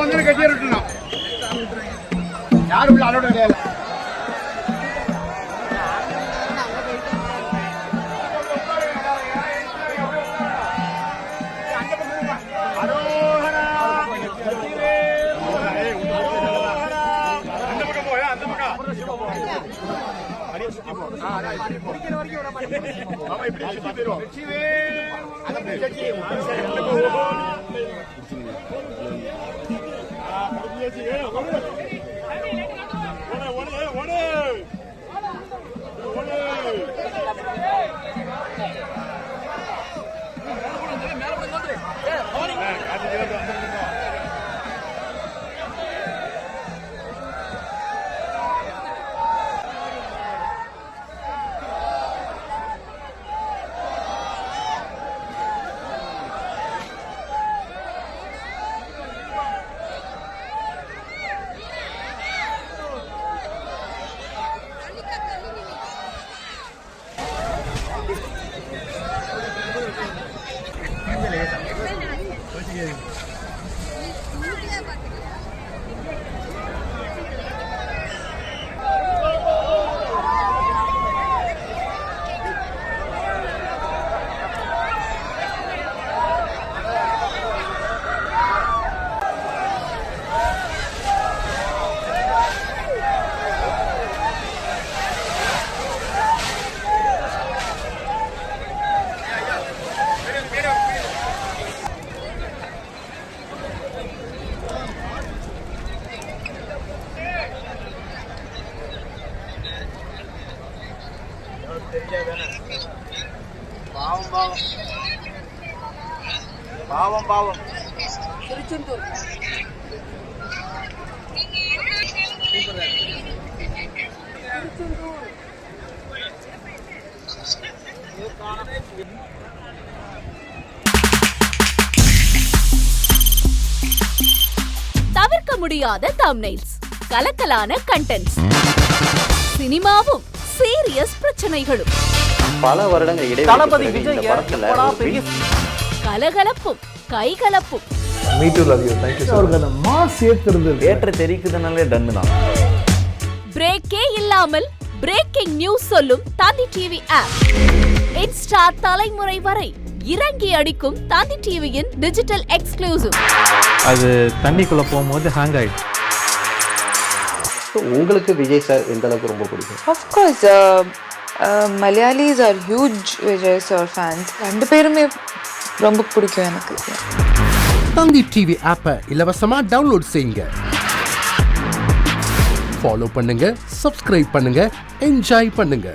உள்ள வந்து கட்டியே விட்டுலாம் யாரும் உள்ள அலோட கிடையாது. பாவம் பாவம் திருச்செந்தூர் தவிர்க்க முடியாத தம்ப்நெயில்ஸ், கலக்கலான கண்டென்ட்ஸ், சினிமாவும் சீரியஸ் பிரச்சனைகளும், பல வருடங்கள் தளபதி விஜய் கலகலப்பும் கைகலப்பும், ஏற்ற தெரிக்குதுனாலே டன்னு தான். பிரேக்கே இல்லாமல் பிரேக்கிங் நியூஸ் சொல்லும் தந்தி டிவி ஆப். இன்ஸ்டா தலைமுறை வரை இறங்கி அடிக்கும் தந்தி டிவியின் டிஜிட்டல் எக்ஸ்க்ளூசிவ். அது தண்ணிக்குள்ள போகும்போது ஹேங் ஆயிடுச்சு. உங்களுக்கு விஜய் சார் எந்த அளவுக்கு ரொம்ப பிடிக்கும்? Of course, Malayalis are huge Vijay sir fans. ரெண்டு பேருமே ரொம்ப பிடிக்கும் எனக்கு. தந்தி டிவி ஆப்பை இலவசமா டவுன்லோட் செய்யுங்க. ஃபாலோ பண்ணுங்க, சப்ஸ்கிரைப் பண்ணுங்க, என்ஜாய் பண்ணுங்க.